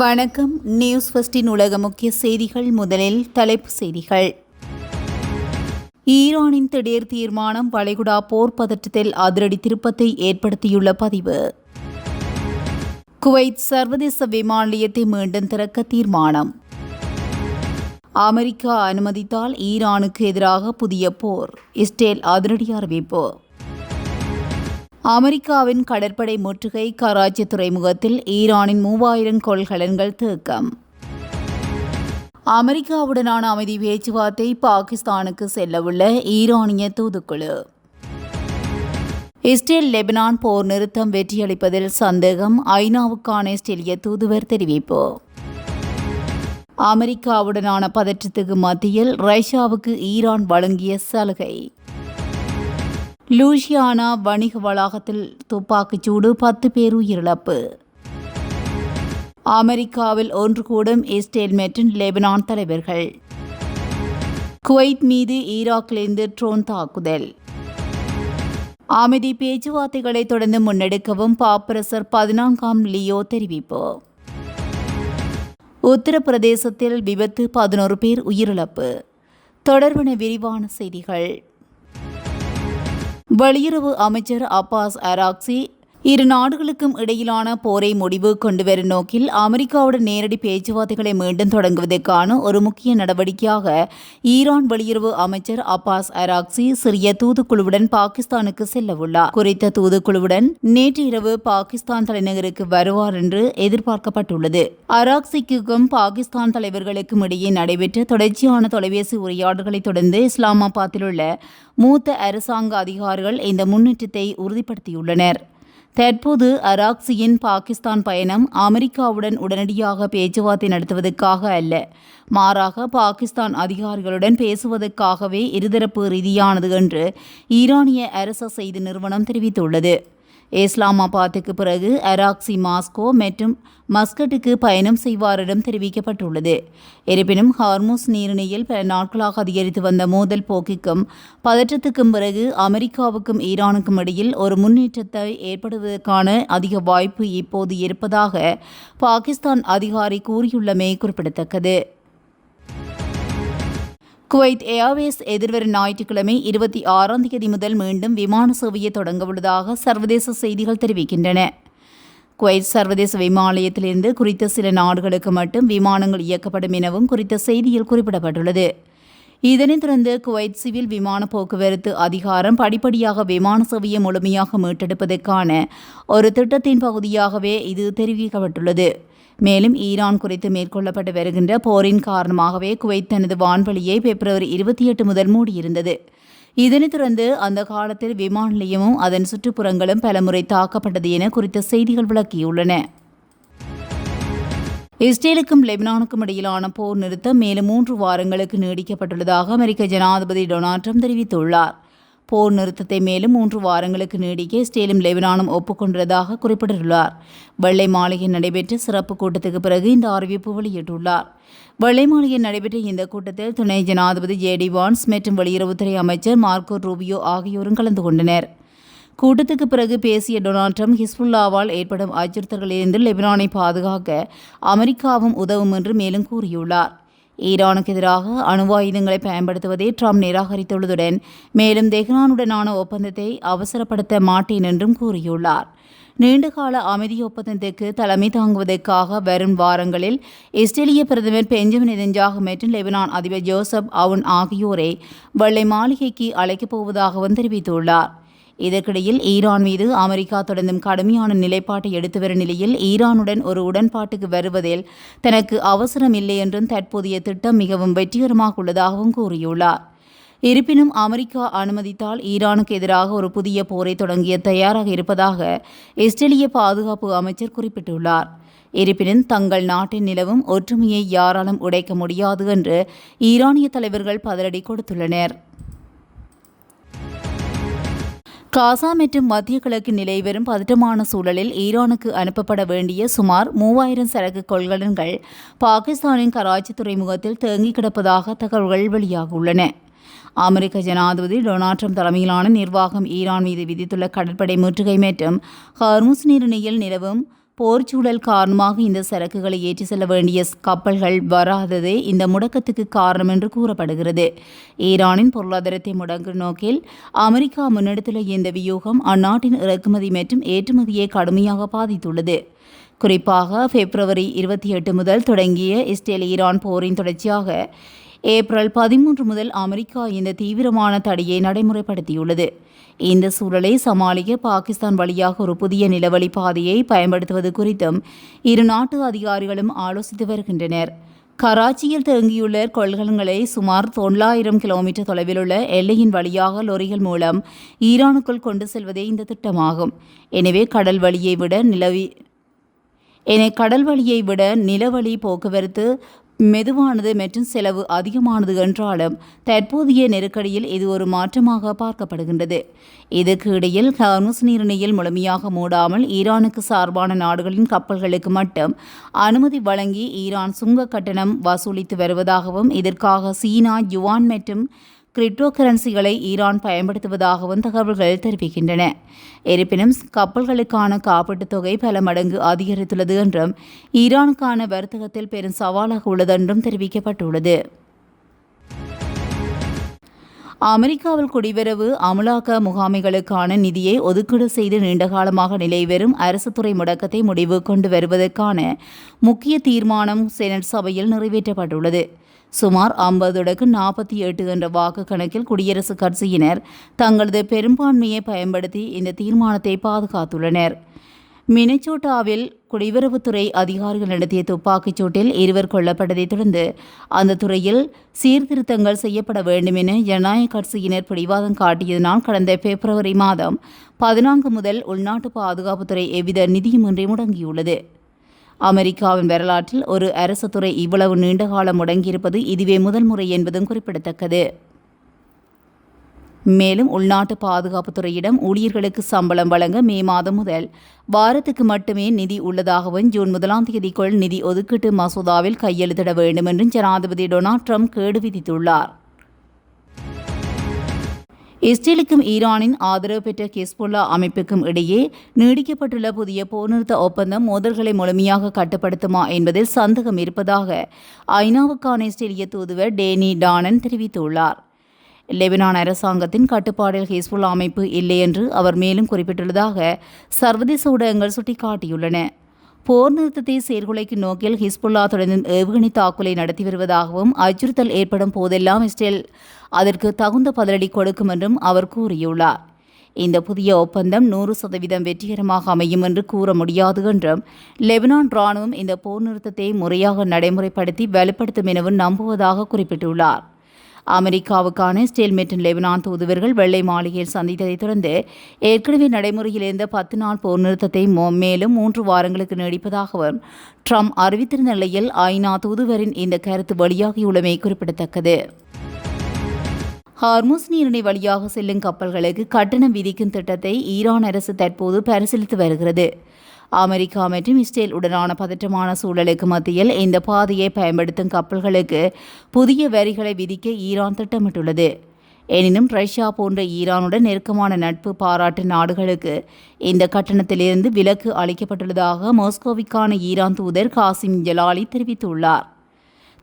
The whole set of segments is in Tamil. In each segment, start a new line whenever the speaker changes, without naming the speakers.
வணக்கம். நியூஸ் ஃபர்ஸ்டின் உலக முக்கிய செய்திகள். முதலில் தலைப்புச் செய்திகள். ஈரானின் திடீர் தீர்மானம் வளைகுடா போர் பதற்றத்தில் அதிரடி திருப்பத்தை ஏற்படுத்தியுள்ள பதிவு. குவைத் சர்வதேச விமான நிலையத்தை மீண்டும் திறக்க தீர்மானம். அமெரிக்கா அனுமதித்தால் ஈரானுக்கு எதிராக புதிய போர். இஸ்ரேல் அதிரடி அறிவிப்பு. அமெரிக்காவின் கடற்படை முற்றுகை. கராச்சி துறைமுகத்தில் ஈரானின் 3000 கொள்கலன்கள் தேக்கம். அமெரிக்காவுடனான அமைதி பேச்சுவார்த்தை. பாகிஸ்தானுக்கு செல்லவுள்ள ஈரானிய தூதுக்குழு. இஸ்ரேல் லெபனான் போர் நிறுத்தம் வெற்றியளிப்பதில் சந்தேகம். ஐநாவுக்கான இஸ்ரேலிய தூதுவர் தெரிவிப்பு. அமெரிக்காவுடனான பதற்றத்துக்கு மத்தியில் ரஷ்யாவுக்கு ஈரான் வழங்கிய சலுகை. லூசியானா வணிக வளாகத்தில் துப்பாக்கிச்சூடு. 10 பேர் உயிரிழப்பு. அமெரிக்காவில் ஒன்று கூடும் இஸ்ரேல் மற்றும் லெபனான் தலைவர்கள். குவைத் மீது ஈராக்கிலிருந்து ட்ரோன் தாக்குதல். அமைதி பேச்சுவார்த்தைகளை தொடர்ந்து முன்னெடுக்கவும் பாப்பரசர் 14ஆம் லியோ தெரிவிப்பு. உத்தரப்பிரதேசத்தில் விபத்து. 11 பேர் உயிரிழப்பு. தொடர்பான விரிவான செய்திகள். வெளியுறவு அமைச்சர் அப்பாஸ் அராக்சி இரு நாடுகளுக்கும் இடையிலான போரை முடிவு கொண்டுவரும் நோக்கில் அமெரிக்காவுடன் நேரடி பேச்சுவார்த்தைகளை மீண்டும் தொடங்குவதற்கான ஒரு முக்கிய நடவடிக்கையாக ஈரான் வெளியுறவு அமைச்சர் அப்பாஸ் அராக்சி சிறிய தூதுக்குழுவுடன் பாகிஸ்தானுக்கு செல்லவுள்ளார். குறித்த தூதுக்குழுவுடன் நேற்று இரவு பாகிஸ்தான் தலைநகருக்கு வருவார் என்று எதிர்பார்க்கப்பட்டுள்ளது. அராக்சிக்கும் பாகிஸ்தான் தலைவர்களுக்கும் இடையே நடைபெற்ற தொடர்ச்சியான தொலைபேசி உரையாடல்களை தொடர்ந்து இஸ்லாமாபாத்தில் உள்ள மூத்த அரசாங்க அதிகாரிகள் இந்த முன்னேற்றத்தை உறுதிப்படுத்தியுள்ளனர். தற்போது அராக்சியின் பாகிஸ்தான் பயணம் அமெரிக்காவுடன் உடனடியாக பேச்சுவார்த்தை நடத்துவதற்காக அல்ல, மாறாக பாகிஸ்தான் அதிகாரிகளுடன் பேசுவதற்காகவே இருதரப்பு ரீதியானது என்று ஈரானிய அரசு செய்தி நிறுவனம் தெரிவித்துள்ளது. இஸ்லாமாபாத்துக்கு பிறகு அராக்சி மாஸ்கோ மற்றும் மஸ்கட்டுக்கு பயணம் செய்வார் என்றும் தெரிவிக்கப்பட்டுள்ளது. இருப்பினும் ஹார்முஸ் நீரிணையில் பல நாட்களாக அதிகரித்து வந்த மோதல் போக்கிற்கும் பதற்றத்துக்கும் பிறகு அமெரிக்காவுக்கும் ஈரானுக்கும் இடையில் ஒரு முன்னேற்றத்தை ஏற்படுவதற்கான அதிக வாய்ப்பு இப்போது இருப்பதாக பாகிஸ்தான் அதிகாரி கூறியுள்ளமை குறிப்பிடத்தக்கது. குவைத் ஏர்வேஸ் எதிர்வரும் ஞாயிற்றுக்கிழமை 26ஆம் தேதி முதல் மீண்டும் விமான சேவையை தொடங்கவுள்ளதாக சர்வதேச செய்திகள் தெரிவிக்கின்றன. குவைத் சர்வதேச விமான நிலையத்திலிருந்து குறித்த சில நாடுகளுக்கு மட்டும் விமானங்கள் இயக்கப்படும் எனவும் குறித்த செய்தியில் குறிப்பிடப்பட்டுள்ளது. இதனைத் தொடர்ந்து குவைத் சிவில் விமான போக்குவரத்து அதிகாரம் படிப்படியாக விமான சேவையை முழுமையாக மீட்டெடுப்பதற்கான ஒரு திட்டத்தின் பகுதியாகவே இது தெரிவிக்கப்பட்டுள்ளது. மேலும் ஈரான் குறித்து மேற்கொள்ளப்பட்டு வருகின்ற போரின் காரணமாகவே குவைத் தனது வான்வெளியை பிப்ரவரி 28 முதல் மூடியிருந்தது. இதனைத் தொடர்ந்து அந்த காலத்தில் விமான நிலையமும் அதன் சுற்றுப்புறங்களும் பலமுறை தாக்கப்பட்டது என குறித்த செய்திகள் விளக்கியுள்ளன. இஸ்ரேலுக்கும் லெபனானுக்கும் இடையிலான போர் நிறுத்தம் மேலும் 3 வாரங்களுக்கு நீடிக்கப்பட்டுள்ளதாக அமெரிக்க ஜனாதிபதி டொனால்ட் ட்ரம்ப் தெரிவித்துள்ளார். போர் நிறுத்தத்தை மேலும் 3 வாரங்களுக்கு நீடிக்க இஸ்ரேலும் லெபனானும் ஒப்புக்கொண்டதாக குறிப்பிட்டுள்ளார். வெள்ளை மாளிகையில் நடைபெற்ற சிறப்பு கூட்டத்துக்கு பிறகு இந்த அறிவிப்பு வெளியிட்டுள்ளார். வெள்ளை மாளிகையில் நடைபெற்ற இந்த கூட்டத்தில் துணை ஜனாதிபதி ஜேடி வான்ஸ் மற்றும் வெளியுறவுத்துறை அமைச்சர் மார்க்கோ ரூபியோ ஆகியோரும் கலந்து கொண்டனர். கூட்டத்துக்கு பிறகு பேசிய டொனால்ட் ட்ரம்ப் ஹிஸ்புல்லாவால் ஏற்படும் அச்சுறுத்தல்களிலிருந்து லெபனானை பாதுகாக்க அமெரிக்காவும் உதவும் என்று மேலும் கூறியுள்ளார். ஈரானுக்கு எதிராக அணு ஆயுதங்களை பயன்படுத்துவதை ட்ரம்ப் நிராகரித்துள்ளதுடன் மேலும் தெஹ்ரானுடனான ஒப்பந்தத்தை அவசரப்படுத்த மாட்டேன் என்றும் கூறியுள்ளார். நீண்டகால அமைதி ஒப்பந்தத்திற்கு தலைமை தாங்குவதற்காக வரும் வாரங்களில் இஸ்ரேலிய பிரதமர் பெஞ்சமின் நெதன்யாகு மற்றும் லெபனான் அதிபர் ஜோசப் அவுன் ஆகியோரை வெள்ளை மாளிகைக்கு அழைக்கப் போவதாகவும் தெரிவித்துள்ளார். இதற்கிடையில் ஈரான் மீது அமெரிக்கா தொடர்ந்தும் கடுமையான நிலைப்பாட்டை எடுத்து வரும் நிலையில் ஈரானுடன் ஒரு உடன்பாட்டுக்கு வருவதில் தனக்கு அவசரம் இல்லை என்றும் தற்போதைய திட்டம் மிகவும் வெற்றிகரமாக உள்ளதாகவும் கூறியுள்ளார். இருப்பினும் அமெரிக்கா அனுமதித்தால் ஈரானுக்கு எதிராக ஒரு புதிய போரை தொடங்கிய தயாராக இருப்பதாக இஸ்ரேலிய பாதுகாப்பு அமைச்சர் குறிப்பிட்டுள்ளார். இருப்பினும் தங்கள் நாட்டின் நிலவும் ஒற்றுமையை யாராலும் உடைக்க முடியாது என்று ஈரானிய தலைவர்கள் பதிலடி கொடுத்துள்ளனர். காசா மற்றும் மத்திய கிழக்கு நிலை வரும் பதற்றமான சூழலில் ஈரானுக்கு அனுப்பப்பட வேண்டிய சுமார் 3000 சரக்கு கொள்கலன்கள் பாகிஸ்தானின் கராச்சி துறைமுகத்தில் தேங்கி கிடப்பதாக தகவல்கள் வெளியாகியுள்ளன. அமெரிக்க ஜனாதிபதி டொனால்ட் ட்ரம்ப் தலைமையிலான நிர்வாகம் ஈரான் மீது விதித்துள்ள கடற்படை முற்றுகை மற்றும் ஹார்முஸ் நீரிணையில் நிலவும் போர்ச்சூழல் காரணமாக இந்த சரக்குகளை ஏற்றி செல்ல வேண்டிய கப்பல்கள் வராததே இந்த முடக்கத்துக்கு காரணம் என்று கூறப்படுகிறது. ஈரானின் பொருளாதாரத்தை முடக்கும் நோக்கில் அமெரிக்கா முன்னெடுத்துள்ள இந்த வியூகம் அந்நாட்டின் இறக்குமதி மற்றும் ஏற்றுமதியை கடுமையாக பாதித்துள்ளது. குறிப்பாக பிப்ரவரி 28 முதல் தொடங்கிய இஸ்ரேல் ஈரான் போரின் தொடர்ச்சியாக ஏப்ரல் 13 முதல் அமெரிக்கா இந்த தீவிரமான தடையை நடைமுறைப்படுத்தியுள்ளது. இந்த சூழலை சமாளிக்க பாகிஸ்தான் வழியாக ஒரு புதிய நிலவழி பாதையை பயன்படுத்துவது குறித்தும் இரு நாட்டு அதிகாரிகளும் ஆலோசித்து வருகின்றனர். கராச்சியில் தேங்கியுள்ள கொள்கலன்களை சுமார் 900 கிலோமீட்டர் தொலைவிலுள்ள எல்லையின் வழியாக லொரிகள் மூலம் ஈரானுக்குள் கொண்டு செல்வதே இந்த திட்டமாகும். எனவே கடல் வழியை விட நிலவழி போக்குவரத்து மெதுவானது மற்றும் செலவு அதிகமானது என்றாலும் தற்போதைய நெருக்கடியில் இது ஒரு மாற்றமாக பார்க்கப்படுகின்றது. இதற்கு இடையில் ஹார்முஸ் நீரிணையில் முழுமையாக மூடாமல் ஈரானுக்கு சார்பான நாடுகளின் கப்பல்களுக்கு மட்டும் அனுமதி வழங்கி ஈரான் சுங்க கட்டணம் வசூலித்து வருவதாகவும் இதற்காக சீனா யுவான் மற்றும் கிரிப்டோ கரன்சிகளை ஈரான் பயன்படுத்துவதாகவும் தகவல்கள் தெரிவிக்கின்றன. இருப்பினும் கப்பல்களுக்கான காப்பீட்டுத் தொகை பல மடங்கு அதிகரித்துள்ளது என்றும் ஈரானுக்கான வர்த்தகத்தில் பெரும் சவாலாக உள்ளது என்றும் தெரிவிக்கப்பட்டுள்ளது. அமெரிக்காவில் குடிவரவு அமலாக்க முகாமைகளுக்கான நிதியை ஒதுக்கீடு செய்து நீண்டகாலமாக நிலைவரும் அரசு துறை முடக்கத்தை முடிவு கொண்டு வருவதற்கான முக்கிய தீர்மானம் செனட் சபையில் நிறைவேற்றப்பட்டுள்ளது. சுமார் 50-48 என்ற வாக்கு கணக்கில் குடியரசுக் கட்சியினர் தங்களது பெரும்பான்மையை பயன்படுத்தி இந்த தீர்மானத்தை பாதுகாத்துள்ளனர். மினசோட்டாவில் குடிவரவுத்துறை அதிகாரிகள் நடத்திய துப்பாக்கிச் சூட்டில் 2 கொல்லப்பட்டதைத் தொடர்ந்து அந்த துறையில் சீர்திருத்தங்கள் செய்யப்பட வேண்டும் என ஜனநாயக கட்சியினர் பிடிவாதம் காட்டியதனால் கடந்த பிப்ரவரி மாதம் 14 முதல் உள்நாட்டு பாதுகாப்புத்துறை எவ்வித நிதியுமின்றி முடங்கியுள்ளது. அமெரிக்காவின் வரலாற்றில் ஒரு அரசு துறை இவ்வளவு நீண்டகாலம் முடங்கியிருப்பது இதுவே முதல் முறை என்பதும் குறிப்பிடத்தக்கது. மேலும் உள்நாட்டு பாதுகாப்புத்துறையிடம் ஊழியர்களுக்கு சம்பளம் வழங்க மே மாதம் முதல் வாரத்துக்கு மட்டுமே நிதி உள்ளதாகவும் ஜூன் 1ஆம் தேதிக்குள் நிதி ஒதுக்கீட்டு மசோதாவில் கையெழுத்திட வேண்டும் என்றும் ஜனாதிபதி டொனால்ட் ட்ரம்ப் கேடு விதித்துள்ளார். இஸ்ரேலுக்கும் ஈரானின் ஆதரவு பெற்ற ஹிஸ்புல்லா அமைப்புக்கும் இடையே நீடிக்கப்பட்டுள்ள புதிய போர் நிறுத்த ஒப்பந்தம் மோதல்களை முழுமையாக கட்டுப்படுத்துமா என்பதில் சந்தேகம் இருப்பதாக ஐநாவுக்கான இஸ்ரேலிய தூதுவர் டேனி டானன் தெரிவித்துள்ளார். லெபனான் அரசாங்கத்தின் கட்டுப்பாடில் ஹிஸ்புல்லா அமைப்பு இல்லை என்று அவர் மேலும் குறிப்பிட்டுள்ளதாக சர்வதேச ஊடகங்கள் சுட்டிக்காட்டியுள்ளன. போர் நிறுத்தத்தை சீர்குலைக்கும் நோக்கில் ஹிஸ்புல்லா தொடர்ந்து ஏவுகணை தாக்குதலை நடத்தி வருவதாகவும் அச்சுறுத்தல் ஏற்படும் போதெல்லாம் இஸ்ரேல் அதற்கு தகுந்த பதிலடி கொடுக்கும் என்றும் அவர் கூறியுள்ளார். இந்த புதிய ஒப்பந்தம் 100% வெற்றிகரமாக அமையும் என்று கூற முடியாது என்றும் லெபனான் இராணுவம் இந்த போர் நிறுத்தத்தை முறையாக நடைமுறைப்படுத்தி வலுப்படுத்தும் எனவும் நம்புவதாக குறிப்பிட்டுள்ளார். அமெரிக்காவுக்கான இஸ்ரேல் மற்றும் லெபனான் தூதுவர்கள் வெள்ளை மாளிகையில் சந்தித்ததைத் தொடர்ந்து ஏற்கனவே நடைமுறையில் இருந்த 10 நாள் போர் நிறுத்தத்தை மேலும் 3 வாரங்களுக்கு நீடிப்பதாகவும் ட்ரம்ப் அறிவித்திருந்த நிலையில் ஐநா தூதுவரின் இந்த கருத்து வெளியாகியுள்ளமை குறிப்பிடத்தக்கது. ஹார்முஸ் நீரிணை வழியாக செல்லும் கப்பல்களுக்கு கட்டணம் விதிக்கும் திட்டத்தை ஈரான் அரசு தற்போது பரிசீலித்து வருகிறது. அமெரிக்கா மற்றும் இஸ்ரேல் உடனான பதற்றமான சூழலுக்கு மத்தியில் இந்த பாதையை பயன்படுத்தும் கப்பல்களுக்கு புதிய வரிகளை விதிக்க ஈரான் திட்டமிட்டுள்ளது. எனினும் ரஷ்யா போன்ற ஈரானுடன் நெருக்கமான நட்பு பாராட்டு நாடுகளுக்கு இந்த கட்டணத்திலிருந்து விலக்கு அளிக்கப்பட்டுள்ளதாக மாஸ்கோவிற்கான ஈரான் தூதர் காசிம் ஜலாலி தெரிவித்துள்ளார்.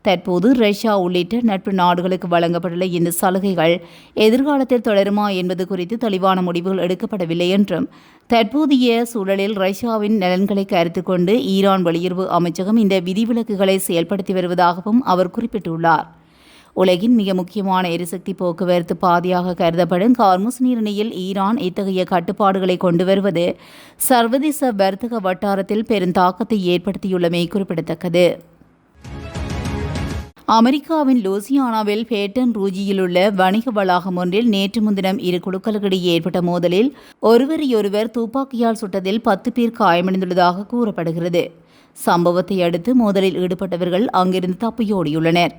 தற்போது ரஷ்யா உள்ளிட்ட நட்பு நாடுகளுக்கு வழங்கப்பட்டுள்ள இந்த சலுகைகள் எதிர்காலத்தில் தொடருமா என்பது குறித்து தெளிவான முடிவுகள் எடுக்கப்படவில்லை என்றும் தற்போதைய சூழலில் ரஷ்யாவின் நலன்களை கருத்தில் கொண்டு ஈரான் வெளியுறவு அமைச்சகம் இந்த விதிவிலக்குகளை செயல்படுத்தி வருவதாகவும் அவர் குறிப்பிட்டுள்ளார். உலகின் மிக முக்கியமான எரிசக்தி போக்குவரத்து பாதையாக கருதப்படும் ஹார்முஸ் நீரிணையில் ஈரான் இத்தகைய கட்டுப்பாடுகளை கொண்டு வருவது சர்வதேச வர்த்தக வட்டாரத்தில் பெரும் தாக்கத்தை ஏற்படுத்தியுள்ளமை குறிப்பிடத்தக்கது. அமெரிக்காவின் லூசியானாவில் பேட்டன் ரூஜியில் உள்ள வணிக வளாகம் ஒன்றில் நேற்று முன்தினம் 2 குழுக்களுக்கிடையே ஏற்பட்ட மோதலில் ஒருவரையொருவர் துப்பாக்கியால் சுட்டதில் 10 பேர் காயமடைந்துள்ளதாக கூறப்படுகிறது. சம்பவத்தை அடுத்து மோதலில் ஈடுபட்டவர்கள் அங்கிருந்து தப்பியோடியுள்ளனர்.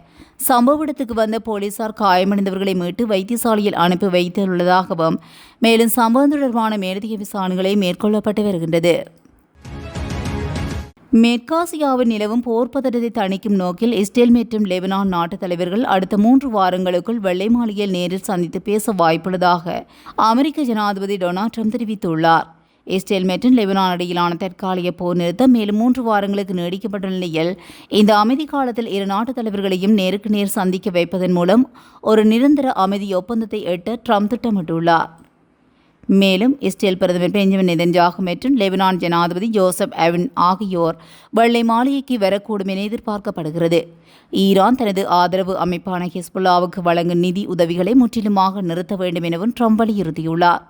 சம்பவ இடத்துக்கு வந்த போலீசார் காயமடைந்தவர்களை மீட்டு வைத்தியசாலையில் அனுப்பி வைத்துள்ளதாகவும் மேலும் சம்பவம் தொடர்பான மேலதிக விசாரணைகளை மேற்கொள்ளப்பட்டு வருகின்றது. மேற்காசியாவில் நிலவும் போர் பதற்றத்தை தணிக்கும் நோக்கில் இஸ்ரேல் மற்றும் லெபனான் நாட்டு தலைவர்கள் அடுத்த 3 வாரங்களுக்குள் வெள்ளை மாளிகையில் நேரில் சந்தித்து பேச வாய்ப்புள்ளதாக அமெரிக்க ஜனாதிபதி டொனால்ட் ட்ரம்ப் தெரிவித்துள்ளார். இஸ்ரேல் மற்றும் லெபனான் இடையிலான தற்காலிக போர் நிறுத்தம் மேலும் 3 வாரங்களுக்கு நீடிக்கப்பட்டுள்ள நிலையில் இந்த அமைதி காலத்தில் இரு நாட்டு தலைவர்களையும் நேருக்கு நேர் சந்திக்க வைப்பதன் மூலம் ஒரு நிரந்தர அமைதி ஒப்பந்தத்தை எட்ட ட்ரம்ப் திட்டமிட்டுள்ளார். மேலும் இஸ்ரேல் பிரதமர் பெஞ்சமின் நெதன்யாகு மற்றும் லெபனான் ஜனாதிபதி ஜோசப் அவின் ஆகியோர் வெள்ளை மாளிகைக்கு வரக்கூடும் என எதிர்பார்க்கப்படுகிறது. ஈரான் தனது ஆதரவு அமைப்பான ஹிஸ்புல்லாவுக்கு வழங்கும் நிதி உதவிகளை முற்றிலுமாக நிறுத்த வேண்டும் எனவும் ட்ரம்ப் வலியுறுத்தியுள்ளார்.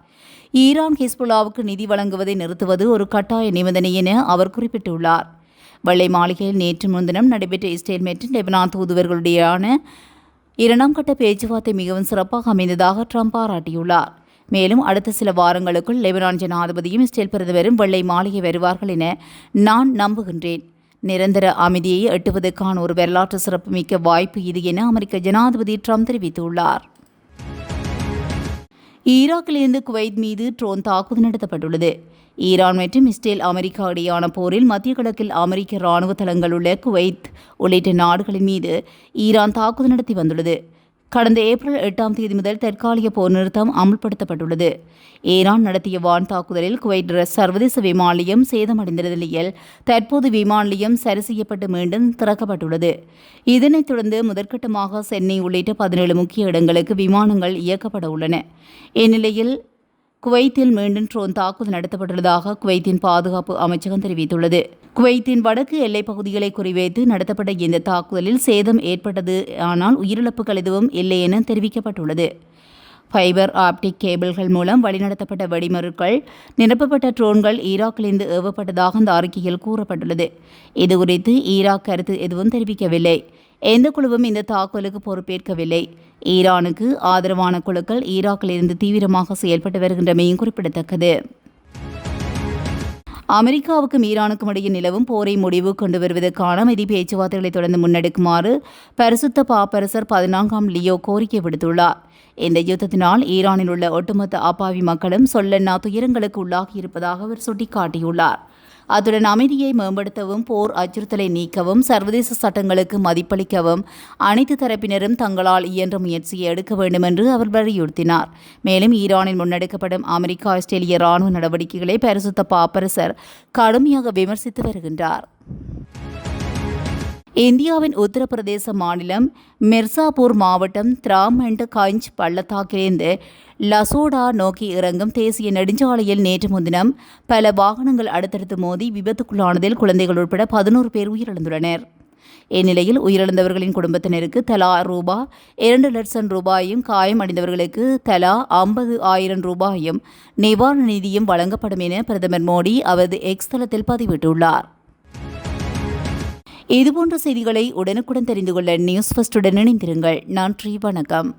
ஈரான் ஹிஸ்புல்லாவுக்கு நிதி வழங்குவதை நிறுத்துவது ஒரு கட்டாய நிபந்தனை என அவர் குறிப்பிட்டுள்ளார். வெள்ளை மாளிகையில் நேற்று முன்தினம் நடைபெற்ற இஸ்ரேல் மற்றும் லெபனான் தூதுவர்களுடையான 2ஆம் கட்ட பேச்சுவார்த்தை மிகவும் சிறப்பாக அமைந்ததாக ட்ரம்ப் பாராட்டியுள்ளார். மேலும் அடுத்த சில வாரங்களுக்குள் லெபனான் ஜனாதிபதியும் இஸ்ரேல் பிரதமரும் வெள்ளை மாளிகை வருவார்கள் என நான் நம்புகின்றேன். நிரந்தர அமைதியை எட்டுவதற்கான ஒரு வரலாற்று சிறப்புமிக்க வாய்ப்பு இது என அமெரிக்க ஜனாதிபதி ட்ரம்ப் தெரிவித்துள்ளார். ஈராக்கிலிருந்து குவைத் மீது ட்ரோன் தாக்குதல் நடத்தப்பட்டுள்ளது. ஈரான் மற்றும் இஸ்ரேல் அமெரிக்கா இடையான போரில் மத்திய கிழக்கில் அமெரிக்க இராணுவ தளங்கள் உள்ள குவைத் உள்ளிட்ட நாடுகளின் மீது ஈரான் தாக்குதல் நடத்தி வந்துள்ளது. கடந்த ஏப்ரல் 8ஆம் தேதி முதல் தற்காலிக போர் நிறுத்தம் அமுல்படுத்தப்பட்டுள்ளது. ஈரான் நடத்திய வான் தாக்குதலில் குவைட் சர்வதேச விமான நிலையம் சேதமடைந்த நிலையில் தற்போது விமான நிலையம் சரி செய்யப்பட்டு மீண்டும் திறக்கப்பட்டுள்ளது. இதனைத் தொடர்ந்து முதற்கட்டமாக சென்னை உள்ளிட்ட 17 முக்கிய இடங்களுக்கு விமானங்கள் இயக்கப்பட உள்ளன. இந்நிலையில் குவைத்தில் மீண்டும் ட்ரோன் தாக்குதல் நடத்தப்பட்டுள்ளதாக குவைத்தின் பாதுகாப்பு அமைச்சகம் தெரிவித்துள்ளது. குவைத்தின் வடக்கு எல்லைப் பகுதிகளை குறிவைத்து நடத்தப்பட்ட இந்த தாக்குதலில் சேதம் ஏற்பட்டது, ஆனால் உயிரிழப்புகள் எதுவும் இல்லை என தெரிவிக்கப்பட்டுள்ளது. ஃபைபர் ஆப்டிக் கேபிள்கள் மூலம் வழிநடத்தப்பட்ட வெடிமருட்கள் நிரப்பப்பட்ட ட்ரோன்கள் ஈராக்கிலிருந்து ஏவப்பட்டதாக அந்த அறிக்கையில் கூறப்பட்டுள்ளது. இதுகுறித்து ஈராக் கருத்து எதுவும் தெரிவிக்கவில்லை. எந்த குழுவும் இந்த தாக்குதலுக்கு பொறுப்பேற்கவில்லை. ஈரானுக்கு ஆதரவான குழுக்கள் ஈராக்கிலிருந்து தீவிரமாக செயல்பட்டு வருகின்றமையும் குறிப்பிடத்தக்கது. அமெரிக்காவுக்கும் ஈரானுக்கும் இடையே நிலவும் போரை முடிவு கொண்டு வருவதற்கான அமைதி பேச்சுவார்த்தைகளை தொடர்ந்து முன்னெடுக்குமாறு பரிசுத்த பாப்பரசர் 14ஆம் லியோ கோரிக்கை விடுத்துள்ளார். இந்த யுத்தத்தினால் ஈரானில் உள்ள ஒட்டுமொத்த அப்பாவி மக்களும் சொல்லன்னா துயரங்களுக்கு உள்ளாகியிருப்பதாக அவர் சுட்டிக்காட்டியுள்ளார். அத்துடன் அமைதியை மேம்படுத்தவும் போர் அச்சுறுத்தலை நீக்கவும் சர்வதேச சட்டங்களுக்கு மதிப்பளிக்கவும் அனைத்து தரப்பினரும் தங்களால் இயன்ற முயற்சியை எடுக்க வேண்டும் என்று அவர் வலியுறுத்தினார். மேலும் ஈரானில் முன்னெடுக்கப்படும் அமெரிக்க ஆஸ்திரேலிய இராணுவ நடவடிக்கைகளை பரிசுத்த பாப்பரசர் கடுமையாக விமர்சித்து வருகின்றார். இந்தியாவின் உத்தரப்பிரதேச மாநிலம் மிர்சாபூர் மாவட்டம் திராமண்ட் கஞ்ச் பள்ளத்தாக்கிலிருந்து லசோடா நோக்கி இறங்கும் தேசிய நெடுஞ்சாலையில் நேற்று முன்தினம் பல வாகனங்கள் அடுத்தடுத்து மோதி விபத்துக்குள்ளானதில் குழந்தைகள் உட்பட 11 பேர் உயிரிழந்துள்ளனர். இந்நிலையில் உயிரிழந்தவர்களின் குடும்பத்தினருக்கு தலா ரூபாய் 2 லட்சம் ரூபாயும், காயமடைந்தவர்களுக்கு தலா 50,000 ரூபாயும் நிவாரண நிதியும் வழங்கப்படும் என பிரதமர் மோடி அவரது எக்ஸ் தளத்தில் பதிவிட்டுள்ளார். இதுபோன்ற செய்திகளை உடனுக்குடன் தெரிந்து கொள்ள நியூஸ் ஃபர்ஸ்டுடன் இணைந்திருங்கள். நன்றி, வணக்கம்.